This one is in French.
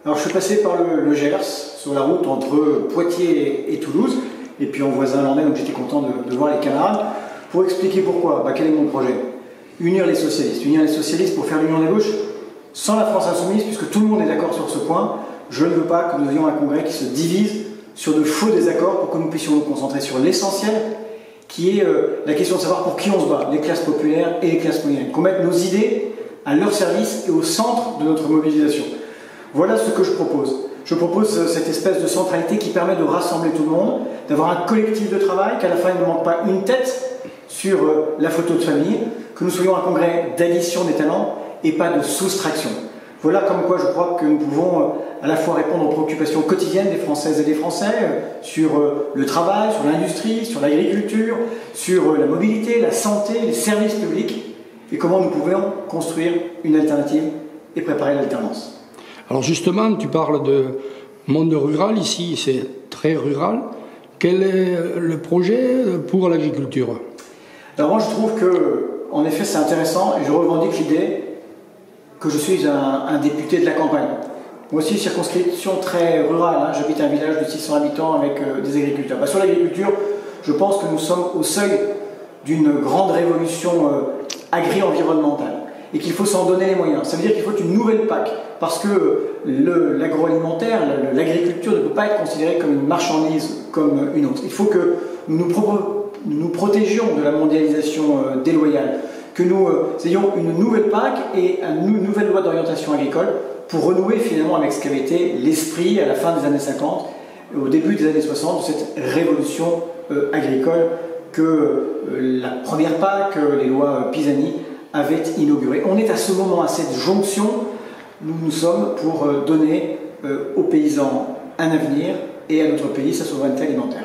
Alors je suis passé par le Gers, sur la route entre Poitiers et Toulouse, et puis en voisin landais, donc j'étais content de voir les camarades, pour expliquer pourquoi, quel est mon projet. Unir les socialistes pour faire l'union des gauches, sans la France insoumise, puisque tout le monde est d'accord sur ce point. Je ne veux pas que nous ayons un congrès qui se divise sur de faux désaccords pour que nous puissions nous concentrer sur l'essentiel, qui est la question de savoir pour qui on se bat, les classes populaires et les classes moyennes, qu'on mette nos idées à leur service et au centre de notre mobilisation. Voilà ce que je propose. Je propose cette espèce de centralité qui permet de rassembler tout le monde, d'avoir un collectif de travail, qu'à la fin il ne manque pas une tête sur la photo de famille, que nous soyons un congrès d'addition des talents et pas de soustraction. Voilà comme quoi je crois que nous pouvons à la fois répondre aux préoccupations quotidiennes des Françaises et des Français sur le travail, sur l'industrie, sur l'agriculture, sur la mobilité, la santé, les services publics et comment nous pouvons construire une alternative et préparer l'alternance. Alors justement, tu parles de monde rural, ici c'est très rural. Quel est le projet pour l'agriculture? Alors moi je trouve que, en effet c'est intéressant et je revendique l'idée que je suis un député de la campagne. Moi aussi, circonscription très rurale, j'habite un village de 600 habitants avec des agriculteurs. Sur l'agriculture, je pense que nous sommes au seuil d'une grande révolution agri-environnementale et qu'il faut s'en donner les moyens. Ça veut dire qu'il faut une nouvelle PAC parce que l'agroalimentaire, l'agriculture ne peut pas être considérée comme une marchandise comme une autre. Il faut que nous nous protégions de la mondialisation déloyale, que nous ayons une nouvelle PAC et une nouvelle loi d'orientation agricole pour renouer finalement avec ce qu'avait été l'esprit à la fin des années 50 et au début des années 60 de cette révolution agricole que la première PAC, les lois Pisani, avaient inaugurée. On est à ce moment, à cette jonction, nous sommes pour donner aux paysans un avenir et à notre pays sa souveraineté alimentaire.